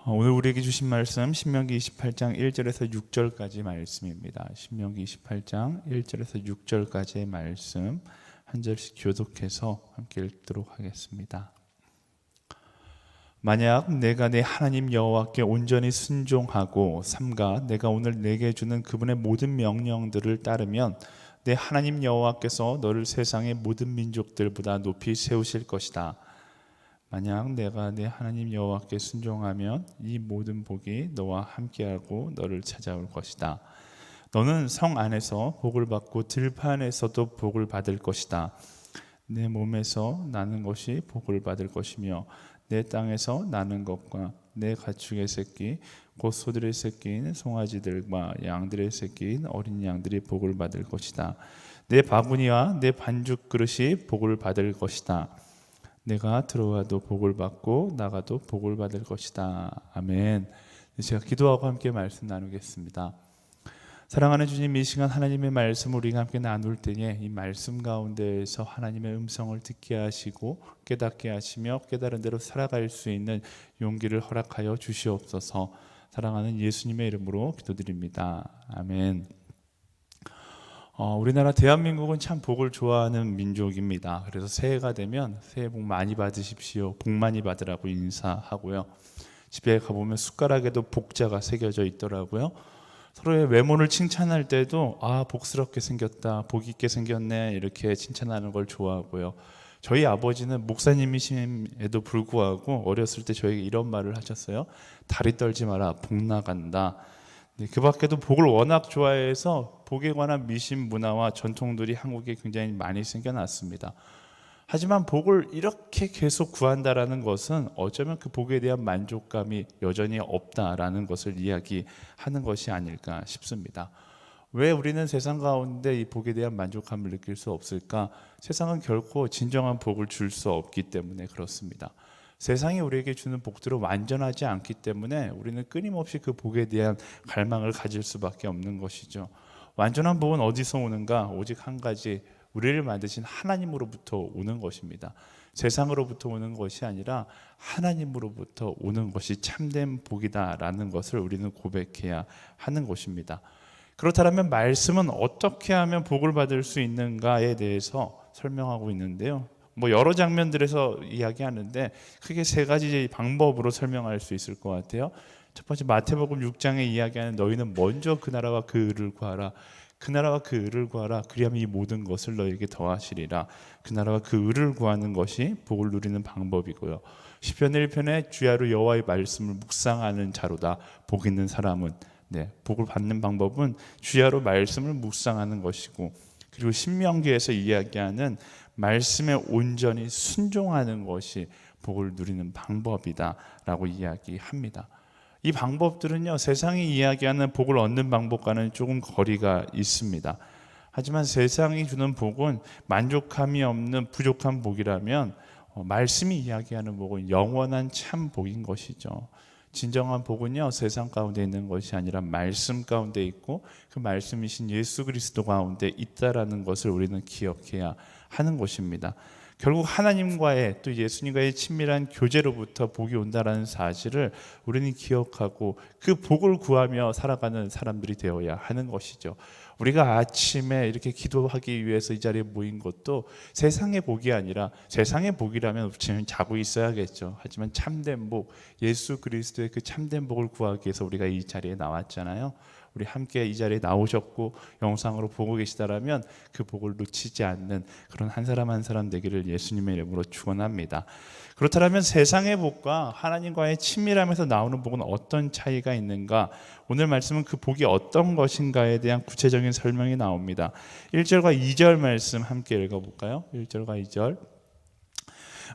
오늘 우리에게 주신 말씀 신명기 28장 1절에서 6절까지 말씀입니다. 신명기 28장 1절에서 6절까지의 말씀 한 절씩 교독해서 함께 읽도록 하겠습니다. 만약 내가 내 하나님 여호와께 온전히 순종하고 삼가 내가 오늘 내게 주는 그분의 모든 명령들을 따르면 내 하나님 여호와께서 너를 세상의 모든 민족들보다 높이 세우실 것이다. 만약 내가 내 하나님 여호와께 순종하면 이 모든 복이 너와 함께하고 너를 찾아올 것이다. 너는 성 안에서 복을 받고 들판에서도 복을 받을 것이다. 내 몸에서 나는 것이 복을 받을 것이며 내 땅에서 나는 것과 내 가축의 새끼 곧 소들의 새끼인 송아지들과 양들의 새끼인 어린 양들이 복을 받을 것이다. 내 바구니와 내 반죽 그릇이 복을 받을 것이다. 내가 들어와도 복을 받고 나가도 복을 받을 것이다. 아멘. 제가 기도하고 함께 말씀 나누겠습니다. 사랑하는 주님, 이 시간 하나님의 말씀을 우리가 함께 나눌 때에 이 말씀 가운데에서 하나님의 음성을 듣게 하시고 깨닫게 하시며 깨달은 대로 살아갈 수 있는 용기를 허락하여 주시옵소서. 사랑하는 예수님의 이름으로 기도드립니다. 아멘. 우리나라 대한민국은 참 복을 좋아하는 민족입니다. 그래서 새해가 되면 새해 복 많이 받으십시오, 복 많이 받으라고 인사하고요. 집에 가보면 숟가락에도 복자가 새겨져 있더라고요. 서로의 외모를 칭찬할 때도 복스럽게 생겼다, 복 있게 생겼네 이렇게 칭찬하는 걸 좋아하고요. 저희 아버지는 목사님이심에도 불구하고 어렸을 때 저에게 이런 말을 하셨어요. 다리 떨지 마라, 복 나간다. 그 밖에도 복을 워낙 좋아해서 복에 관한 미신 문화와 전통들이 한국에 굉장히 많이 생겨났습니다. 하지만 복을 이렇게 계속 구한다라는 것은 어쩌면 그 복에 대한 만족감이 여전히 없다라는 것을 이야기하는 것이 아닐까 싶습니다. 왜 우리는 세상 가운데 이 복에 대한 만족감을 느낄 수 없을까? 세상은 결코 진정한 복을 줄 수 없기 때문에 그렇습니다. 세상이 우리에게 주는 복들은 완전하지 않기 때문에 우리는 끊임없이 그 복에 대한 갈망을 가질 수밖에 없는 것이죠. 완전한 복은 어디서 오는가? 오직 한 가지, 우리를 만드신 하나님으로부터 오는 것입니다. 세상으로부터 오는 것이 아니라 하나님으로부터 오는 것이 참된 복이다라는 것을 우리는 고백해야 하는 것입니다. 그렇다면 말씀은 어떻게 하면 복을 받을 수 있는가에 대해서 설명하고 있는데요. 여러 장면들에서 이야기하는데 크게 세 가지 방법으로 설명할 수 있을 것 같아요. 첫 번째, 마태복음 6장에 이야기하는 너희는 먼저 그 나라와 그 의를 구하라. 그 나라와 그 의를 구하라. 그리하면 이 모든 것을 너에게 더하시리라. 그 나라와 그 의를 구하는 것이 복을 누리는 방법이고요. 시편 1편에 주야로 여호와의 말씀을 묵상하는 자로다. 복 있는 사람은 복을 받는 방법은 주야로 말씀을 묵상하는 것이고, 그리고 신명기에서 이야기하는 말씀에 온전히 순종하는 것이 복을 누리는 방법이다라고 이야기합니다. 이 방법들은요, 세상이 이야기하는 복을 얻는 방법과는 조금 거리가 있습니다. 하지만 세상이 주는 복은 만족함이 없는 부족한 복이라면 말씀이 이야기하는 복은 영원한 참 복인 것이죠. 진정한 복은요, 세상 가운데 있는 것이 아니라 말씀 가운데 있고 그 말씀이신 예수 그리스도 가운데 있다라는 것을 우리는 기억해야 하는 것입니다. 결국 하나님과의 또 예수님과의 친밀한 교제로부터 복이 온다라는 사실을 우리는 기억하고 그 복을 구하며 살아가는 사람들이 되어야 하는 것이죠. 우리가 아침에 이렇게 기도하기 위해서 이 자리에 모인 것도 세상의 복이 아니라, 세상의 복이라면 지금 자고 있어야겠죠. 하지만 참된 복, 예수 그리스도의 그 참된 복을 구하기 위해서 우리가 이 자리에 나왔잖아요. 우리 함께 이 자리에 나오셨고 영상으로 보고 계시다라면 그 복을 놓치지 않는 그런 한 사람 한 사람 되기를 예수님의 이름으로 축원합니다. 그렇다면 세상의 복과 하나님과의 친밀함에서 나오는 복은 어떤 차이가 있는가? 오늘 말씀은 그 복이 어떤 것인가에 대한 구체적인 설명이 나옵니다. 1절과 2절 말씀 함께 읽어볼까요? 1절과 2절.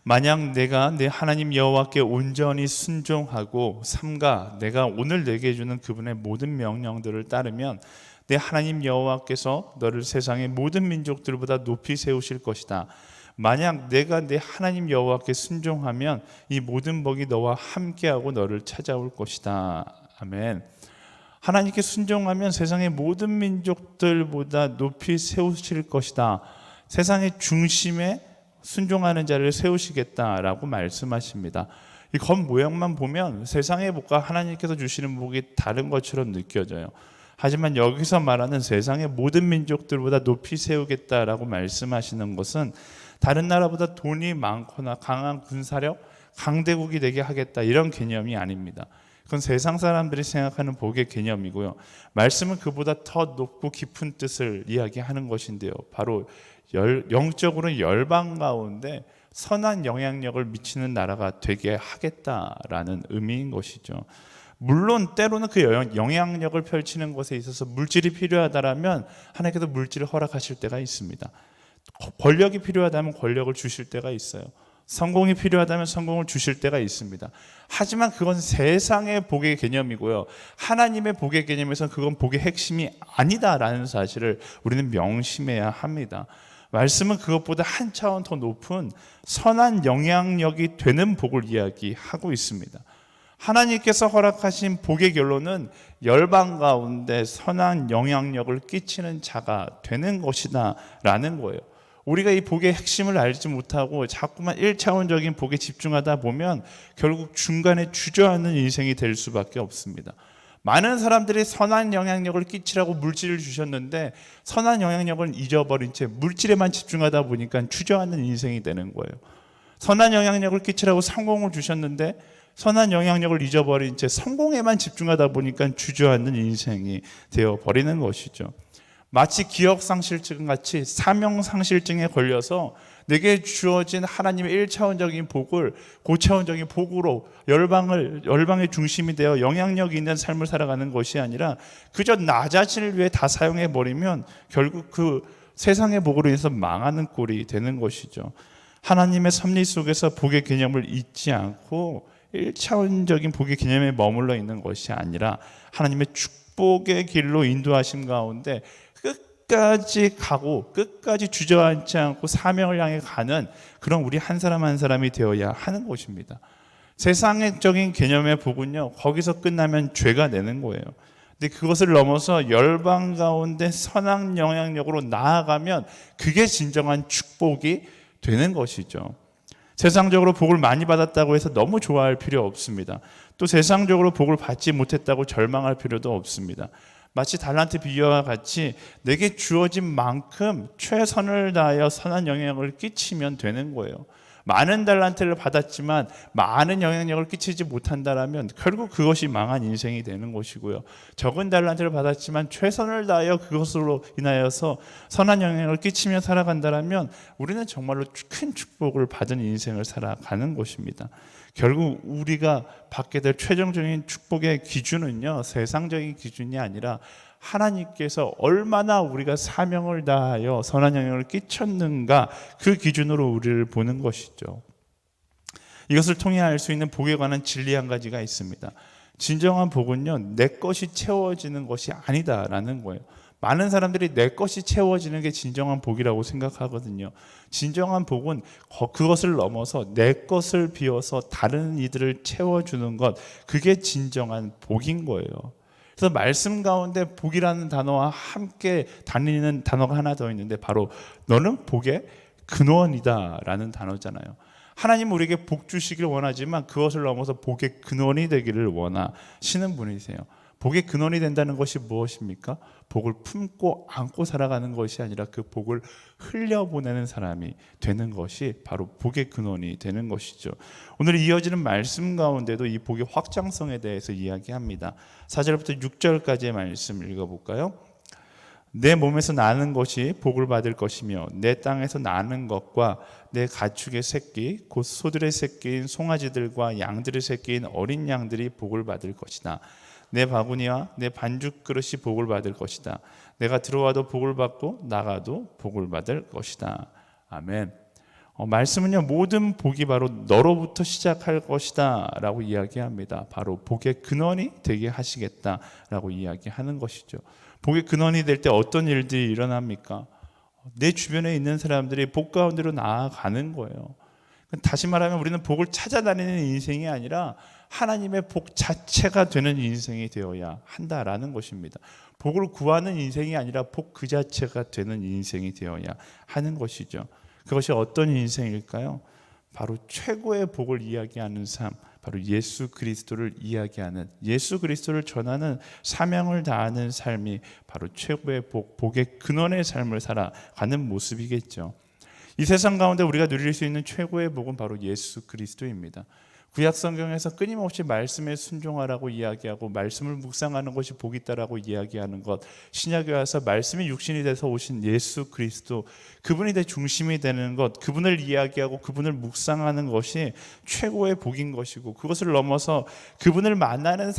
만약 내가 내 하나님 여호와께 온전히 순종하고 삼가 내가 오늘 내게 주는 그분의 모든 명령들을 따르면 내 하나님 여호와께서 너를 세상의 모든 민족들보다 높이 세우실 것이다. 만약 내가 내 하나님 여호와께 순종하면 이 모든 복이 너와 함께하고 너를 찾아올 것이다. 아멘. 하나님께 순종하면 세상의 모든 민족들보다 높이 세우실 것이다. 세상의 중심에 순종하는 자를 세우시겠다라고 말씀하십니다. 이 겉모양만 보면 세상의 복과 하나님께서 주시는 복이 다른 것처럼 느껴져요. 하지만 여기서 말하는 세상의 모든 민족들보다 높이 세우겠다라고 말씀하시는 것은 다른 나라보다 돈이 많거나 강한 군사력, 강대국이 되게 하겠다 이런 개념이 아닙니다. 그건 세상 사람들이 생각하는 복의 개념이고요. 말씀은 그보다 더 높고 깊은 뜻을 이야기하는 것인데요. 바로 영적으로 열방 가운데 선한 영향력을 미치는 나라가 되게 하겠다라는 의미인 것이죠. 물론 때로는 그 영향력을 펼치는 것에 있어서 물질이 필요하다라면 하나님께서 물질을 허락하실 때가 있습니다. 권력이 필요하다면 권력을 주실 때가 있어요. 성공이 필요하다면 성공을 주실 때가 있습니다. 하지만 그건 세상의 복의 개념이고요. 하나님의 복의 개념에서는 그건 복의 핵심이 아니다라는 사실을 우리는 명심해야 합니다. 말씀은 그것보다 한 차원 더 높은 선한 영향력이 되는 복을 이야기하고 있습니다. 하나님께서 허락하신 복의 결론은 열방 가운데 선한 영향력을 끼치는 자가 되는 것이다 라는 거예요. 우리가 이 복의 핵심을 알지 못하고 자꾸만 1차원적인 복에 집중하다 보면 결국 중간에 주저앉는 인생이 될 수밖에 없습니다. 많은 사람들이 선한 영향력을 끼치라고 물질을 주셨는데 선한 영향력을 잊어버린 채 물질에만 집중하다 보니까 주저앉는 인생이 되는 거예요. 선한 영향력을 끼치라고 성공을 주셨는데 선한 영향력을 잊어버린 채 성공에만 집중하다 보니까 주저앉는 인생이 되어버리는 것이죠. 마치 기억상실증 같이 사명상실증에 걸려서 내게 주어진 하나님의 1차원적인 복을 고차원적인 복으로 열방의 중심이 되어 영향력이 있는 삶을 살아가는 것이 아니라 그저 나 자신을 위해 다 사용해버리면 결국 그 세상의 복으로 인해서 망하는 꼴이 되는 것이죠. 하나님의 섭리 속에서 복의 개념을 잊지 않고 1차원적인 복의 개념에 머물러 있는 것이 아니라 하나님의 축복의 길로 인도하심 가운데 끝까지 가고 끝까지 주저앉지 않고 사명을 향해 가는 그런 우리 한 사람 한 사람이 되어야 하는 것입니다. 세상적인 개념의 복은요, 거기서 끝나면 죄가 되는 거예요. 근데 그것을 넘어서 열방 가운데 선한 영향력으로 나아가면 그게 진정한 축복이 되는 것이죠. 세상적으로 복을 많이 받았다고 해서 너무 좋아할 필요 없습니다. 또 세상적으로 복을 받지 못했다고 절망할 필요도 없습니다. 마치 달란트 비유와 같이 내게 주어진 만큼 최선을 다하여 선한 영향력을 끼치면 되는 거예요. 많은 달란트를 받았지만 많은 영향력을 끼치지 못한다면 결국 그것이 망한 인생이 되는 것이고요. 적은 달란트를 받았지만 최선을 다하여 그것으로 인하여서 선한 영향력을 끼치며 살아간다면 우리는 정말로 큰 축복을 받은 인생을 살아가는 것입니다. 결국 우리가 받게 될 최종적인 축복의 기준은요, 세상적인 기준이 아니라 하나님께서 얼마나 우리가 사명을 다하여 선한 영향을 끼쳤는가 그 기준으로 우리를 보는 것이죠. 이것을 통해 알 수 있는 복에 관한 진리 한 가지가 있습니다. 진정한 복은요, 내 것이 채워지는 것이 아니다라는 거예요. 많은 사람들이 내 것이 채워지는 게 진정한 복이라고 생각하거든요. 진정한 복은 그것을 넘어서 내 것을 비워서 다른 이들을 채워주는 것, 그게 진정한 복인 거예요. 그래서 말씀 가운데 복이라는 단어와 함께 다니는 단어가 하나 더 있는데 바로 너는 복의 근원이다 라는 단어잖아요. 하나님은 우리에게 복 주시길 원하지만 그것을 넘어서 복의 근원이 되기를 원하시는 분이세요. 복의 근원이 된다는 것이 무엇입니까? 복을 품고 안고 살아가는 것이 아니라 그 복을 흘려보내는 사람이 되는 것이 바로 복의 근원이 되는 것이죠. 오늘 이어지는 말씀 가운데도 이 복의 확장성에 대해서 이야기합니다. 4절부터 6절까지의 말씀 읽어볼까요? 내 몸에서 나는 것이 복을 받을 것이며 내 땅에서 나는 것과 내 가축의 새끼 곧 소들의 새끼인 송아지들과 양들의 새끼인 어린 양들이 복을 받을 것이다. 내 바구니와 내 반죽 그릇이 복을 받을 것이다. 내가 들어와도 복을 받고 나가도 복을 받을 것이다. 아멘. 말씀은요, 모든 복이 바로 너로부터 시작할 것이다 라고 이야기합니다. 바로 복의 근원이 되게 하시겠다라고 이야기하는 것이죠. 복의 근원이 될 때 어떤 일들이 일어납니까? 내 주변에 있는 사람들이 복 가운데로 나아가는 거예요. 다시 말하면 우리는 복을 찾아다니는 인생이 아니라 하나님의 복 자체가 되는 인생이 되어야 한다라는 것입니다. 복을 구하는 인생이 아니라 복 그 자체가 되는 인생이 되어야 하는 것이죠. 그것이 어떤 인생일까요? 바로 최고의 복을 이야기하는 삶, 바로 예수 그리스도를 이야기하는, 예수 그리스도를 전하는 사명을 다하는 삶이 바로 최고의 복의 근원의 삶을 살아가는 모습이겠죠. 이 세상 가운데 우리가 누릴 수 있는 최고의 복은 바로 예수 그리스도입니다. 구약 성경에서 끊임없이 말씀에 순종하라고 이야기하고 말씀을 묵상하는 것이 복이 있다라고 이야기하는 것, 신약에 와서 말씀이 육신이 돼서 오신 예수 그리스도, 그분이 내 중심이 되는 것, 그분을 이야기하고 그분을 묵상하는 것이 최고의 복인 것이고, 그것을 넘어서 그분을 만나는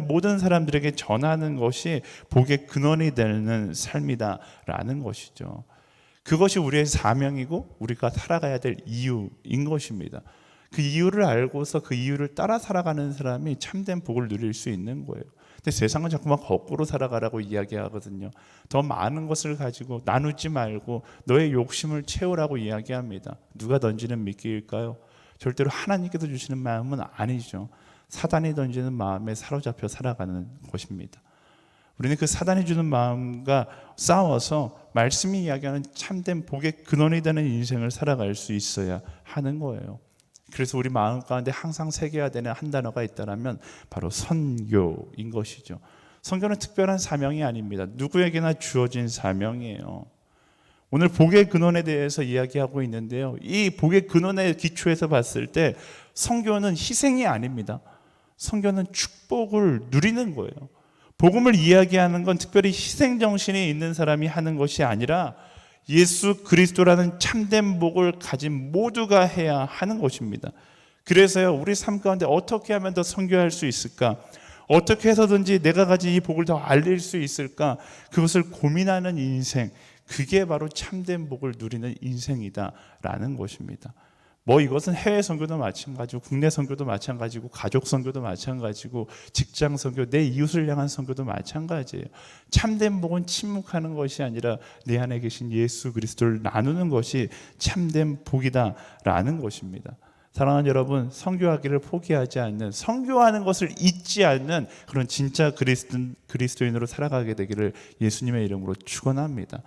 모든 사람들에게 전하는 것이 복의 근원이 되는 삶이다라는 것이죠. 그것이 우리의 사명이고 우리가 살아가야 될 이유인 것입니다. 그 이유를 알고서 그 이유를 따라 살아가는 사람이 참된 복을 누릴 수 있는 거예요. 근데 세상은 자꾸만 거꾸로 살아가라고 이야기하거든요. 더 많은 것을 가지고 나누지 말고 너의 욕심을 채우라고 이야기합니다. 누가 던지는 미끼일까요? 절대로 하나님께서 주시는 마음은 아니죠. 사단이 던지는 마음에 사로잡혀 살아가는 것입니다. 우리는 그 사단이 주는 마음과 싸워서 말씀이 이야기하는 참된 복의 근원이 되는 인생을 살아갈 수 있어야 하는 거예요. 그래서 우리 마음 가운데 항상 새겨야 되는 한 단어가 있다면 바로 선교인 것이죠. 선교는 특별한 사명이 아닙니다. 누구에게나 주어진 사명이에요. 오늘 복의 근원에 대해서 이야기하고 있는데요, 이 복의 근원의 기초에서 봤을 때 선교는 희생이 아닙니다. 선교는 축복을 누리는 거예요. 복음을 이야기하는 건 특별히 희생정신이 있는 사람이 하는 것이 아니라 예수 그리스도라는 참된 복을 가진 모두가 해야 하는 것입니다. 그래서요, 우리 삶 가운데 어떻게 하면 더 선교할 수 있을까? 어떻게 해서든지 내가 가진 이 복을 더 알릴 수 있을까? 그것을 고민하는 인생, 그게 바로 참된 복을 누리는 인생이다라는 것입니다. 이것은 해외 선교도 마찬가지고 국내 선교도 마찬가지고 가족 선교도 마찬가지고 직장 선교, 내 이웃을 향한 선교도 마찬가지예요. 참된 복은 침묵하는 것이 아니라 내 안에 계신 예수 그리스도를 나누는 것이 참된 복이다라는 것입니다. 사랑하는 여러분, 선교하기를 포기하지 않는, 선교하는 것을 잊지 않는 그런 진짜 그리스도인으로 살아가게 되기를 예수님의 이름으로 축원합니다.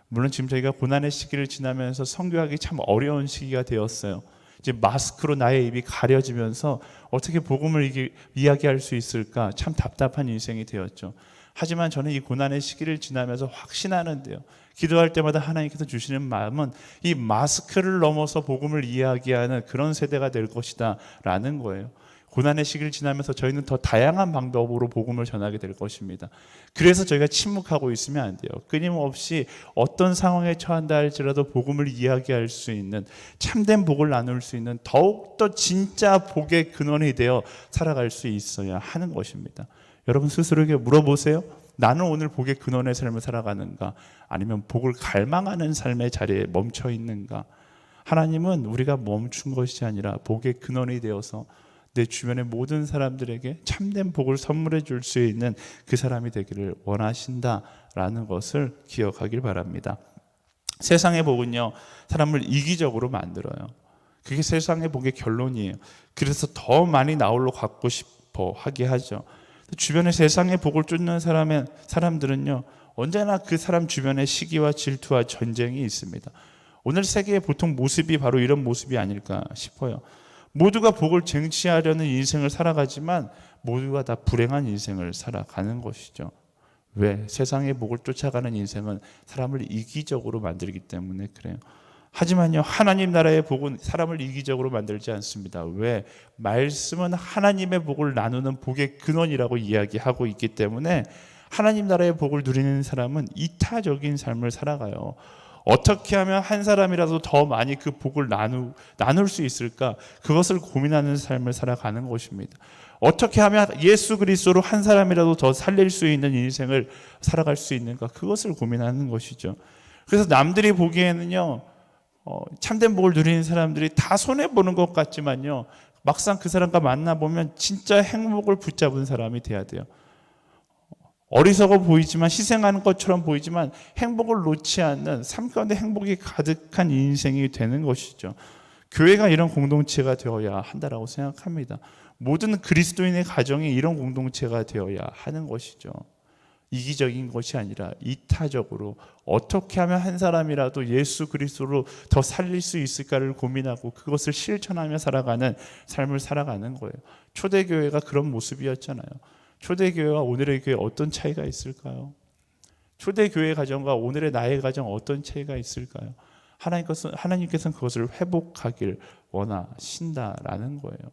물론 지금 저희가 고난의 시기를 지나면서 선교하기 참 어려운 시기가 되었어요. 이제 마스크로 나의 입이 가려지면서 어떻게 복음을 이야기할 수 있을까, 참 답답한 인생이 되었죠. 하지만 저는 이 고난의 시기를 지나면서 확신하는데요, 기도할 때마다 하나님께서 주시는 마음은 이 마스크를 넘어서 복음을 이야기하는 그런 세대가 될 것이다 라는 거예요. 고난의 시기를 지나면서 저희는 더 다양한 방법으로 복음을 전하게 될 것입니다. 그래서 저희가 침묵하고 있으면 안 돼요. 끊임없이 어떤 상황에 처한다 할지라도 복음을 이야기할 수 있는, 참된 복을 나눌 수 있는 더욱더 진짜 복의 근원이 되어 살아갈 수 있어야 하는 것입니다. 여러분 스스로에게 물어보세요. 나는 오늘 복의 근원의 삶을 살아가는가? 아니면 복을 갈망하는 삶의 자리에 멈춰 있는가? 하나님은 우리가 멈춘 것이 아니라 복의 근원이 되어서 내 주변의 모든 사람들에게 참된 복을 선물해 줄 수 있는 그 사람이 되기를 원하신다라는 것을 기억하길 바랍니다. 세상의 복은요, 사람을 이기적으로 만들어요. 그게 세상의 복의 결론이에요. 그래서 더 많이 나 홀로 갖고 싶어 하게 하죠. 주변에 세상의 복을 쫓는 사람들은요, 언제나 그 사람 주변에 시기와 질투와 전쟁이 있습니다. 오늘 세계의 보통 모습이 바로 이런 모습이 아닐까 싶어요. 모두가 복을 쟁취하려는 인생을 살아가지만 모두가 다 불행한 인생을 살아가는 것이죠. 왜? 세상의 복을 쫓아가는 인생은 사람을 이기적으로 만들기 때문에 그래요. 하지만요, 하나님 나라의 복은 사람을 이기적으로 만들지 않습니다. 왜? 말씀은 하나님의 복을 나누는 복의 근원이라고 이야기하고 있기 때문에 하나님 나라의 복을 누리는 사람은 이타적인 삶을 살아가요. 어떻게 하면 한 사람이라도 더 많이 그 복을 나눌 수 있을까? 그것을 고민하는 삶을 살아가는 것입니다. 어떻게 하면 예수 그리스도로 한 사람이라도 더 살릴 수 있는 인생을 살아갈 수 있는가? 그것을 고민하는 것이죠. 그래서 남들이 보기에는요, 참된 복을 누리는 사람들이 다 손해보는 것 같지만요, 막상 그 사람과 만나보면 진짜 행복을 붙잡은 사람이 돼야 돼요. 어리석어 보이지만, 희생하는 것처럼 보이지만 행복을 놓지 않는 삶 가운데 행복이 가득한 인생이 되는 것이죠. 교회가 이런 공동체가 되어야 한다라고 생각합니다. 모든 그리스도인의 가정이 이런 공동체가 되어야 하는 것이죠. 이기적인 것이 아니라 이타적으로 어떻게 하면 한 사람이라도 예수 그리스도로 더 살릴 수 있을까를 고민하고 그것을 실천하며 살아가는 삶을 살아가는 거예요. 초대교회가 그런 모습이었잖아요. 초대교회와 오늘의 교회 어떤 차이가 있을까요? 초대교회 가정과 오늘의 나의 가정 어떤 차이가 있을까요? 하나님께서는 그것을 회복하길 원하신다라는 거예요.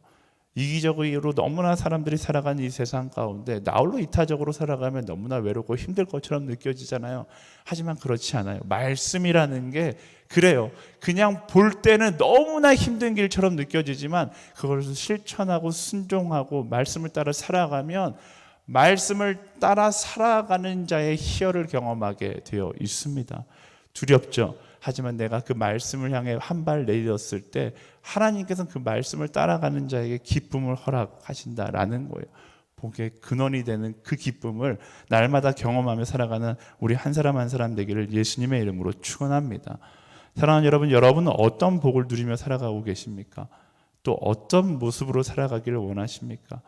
이기적으로 너무나 사람들이 살아가는 이 세상 가운데 나홀로 이타적으로 살아가면 너무나 외롭고 힘들 것처럼 느껴지잖아요. 하지만 그렇지 않아요. 말씀이라는 게 그래요. 그냥 볼 때는 너무나 힘든 길처럼 느껴지지만 그것을 실천하고 순종하고 말씀을 따라 살아가면 말씀을 따라 살아가는 자의 희열을 경험하게 되어 있습니다. 두렵죠. 하지만 내가 그 말씀을 향해 한 발 내딛었을 때 하나님께서는 그 말씀을 따라가는 자에게 기쁨을 허락하신다라는 거예요. 복의 근원이 되는 그 기쁨을 날마다 경험하며 살아가는 우리 한 사람 한 사람 되기를 예수님의 이름으로 축원합니다. 사랑하는 여러분, 여러분은 어떤 복을 누리며 살아가고 계십니까? 또 어떤 모습으로 살아가기를 원하십니까?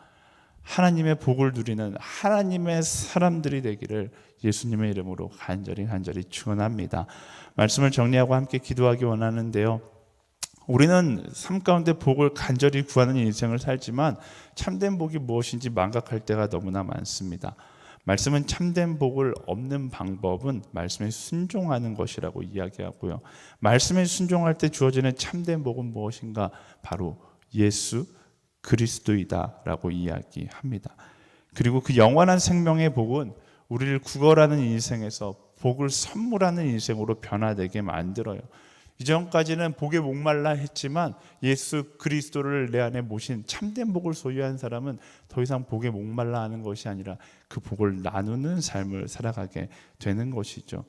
하나님의 복을 누리는 하나님의 사람들이 되기를 예수님의 이름으로 간절히 축원합니다. 말씀을 정리하고 함께 기도하기 원하는데요. 우리는 삶 가운데 복을 간절히 구하는 인생을 살지만 참된 복이 무엇인지 망각할 때가 너무나 많습니다. 말씀은 참된 복을 얻는 방법은 말씀에 순종하는 것이라고 이야기하고요. 말씀에 순종할 때 주어지는 참된 복은 무엇인가? 바로 예수 그리스도이다라고 이야기합니다. 그리고 그 영원한 생명의 복은 우리를 구걸하는 인생에서 복을 선물하는 인생으로 변화되게 만들어요. 이전까지는 복에 목말라 했지만 예수 그리스도를 내 안에 모신 참된 복을 소유한 사람은 더 이상 복에 목말라 하는 것이 아니라 그 복을 나누는 삶을 살아가게 되는 것이죠.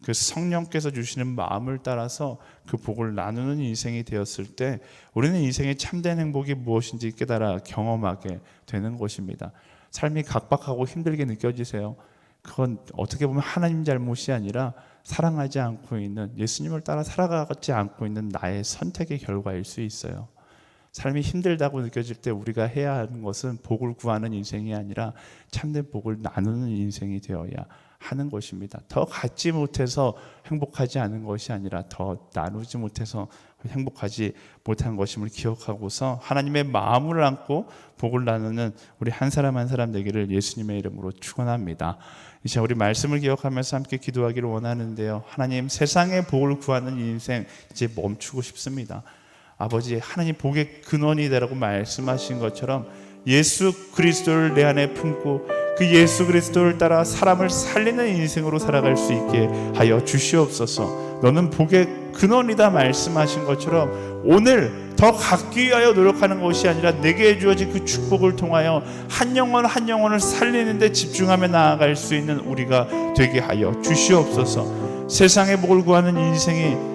그 성령께서 주시는 마음을 따라서 그 복을 나누는 인생이 되었을 때 우리는 인생의 참된 행복이 무엇인지 깨달아 경험하게 되는 것입니다. 삶이 각박하고 힘들게 느껴지세요? 그건 어떻게 보면 하나님 잘못이 아니라 사랑하지 않고 있는, 예수님을 따라 살아가지 않고 있는 나의 선택의 결과일 수 있어요. 삶이 힘들다고 느껴질 때 우리가 해야 하는 것은 복을 구하는 인생이 아니라 참된 복을 나누는 인생이 되어야 하는 것입니다. 더 갖지 못해서 행복하지 않은 것이 아니라 더 나누지 못해서 행복하지 못한 것임을 기억하고서 하나님의 마음을 안고 복을 나누는 우리 한 사람 한 사람 되기를 예수님의 이름으로 축원합니다. 이제 우리 말씀을 기억하면서 함께 기도하기를 원하는데요. 하나님, 세상의 복을 구하는 인생 이제 멈추고 싶습니다. 아버지, 하나님 복의 근원이 되라고 말씀하신 것처럼 예수 그리스도를 내 안에 품고 그 예수 그리스도를 따라 사람을 살리는 인생으로 살아갈 수 있게 하여 주시옵소서. 너는 복의 근원이다 말씀하신 것처럼 오늘 더 갖기 위하여 노력하는 것이 아니라 내게 주어진 그 축복을 통하여 한 영혼 한 영혼을 살리는 데 집중하며 나아갈 수 있는 우리가 되게 하여 주시옵소서. 세상의 복을 구하는 인생이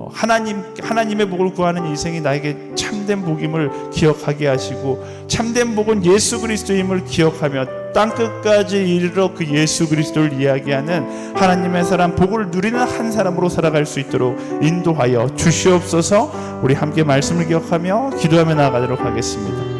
하나님의 복을 구하는 인생이 나에게 참된 복임을 기억하게 하시고 참된 복은 예수 그리스도임을 기억하며 땅끝까지 이르러 그 예수 그리스도를 이야기하는 하나님의 사람, 복을 누리는 한 사람으로 살아갈 수 있도록 인도하여 주시옵소서. 우리 함께 말씀을 기억하며 기도하며 나아가도록 하겠습니다.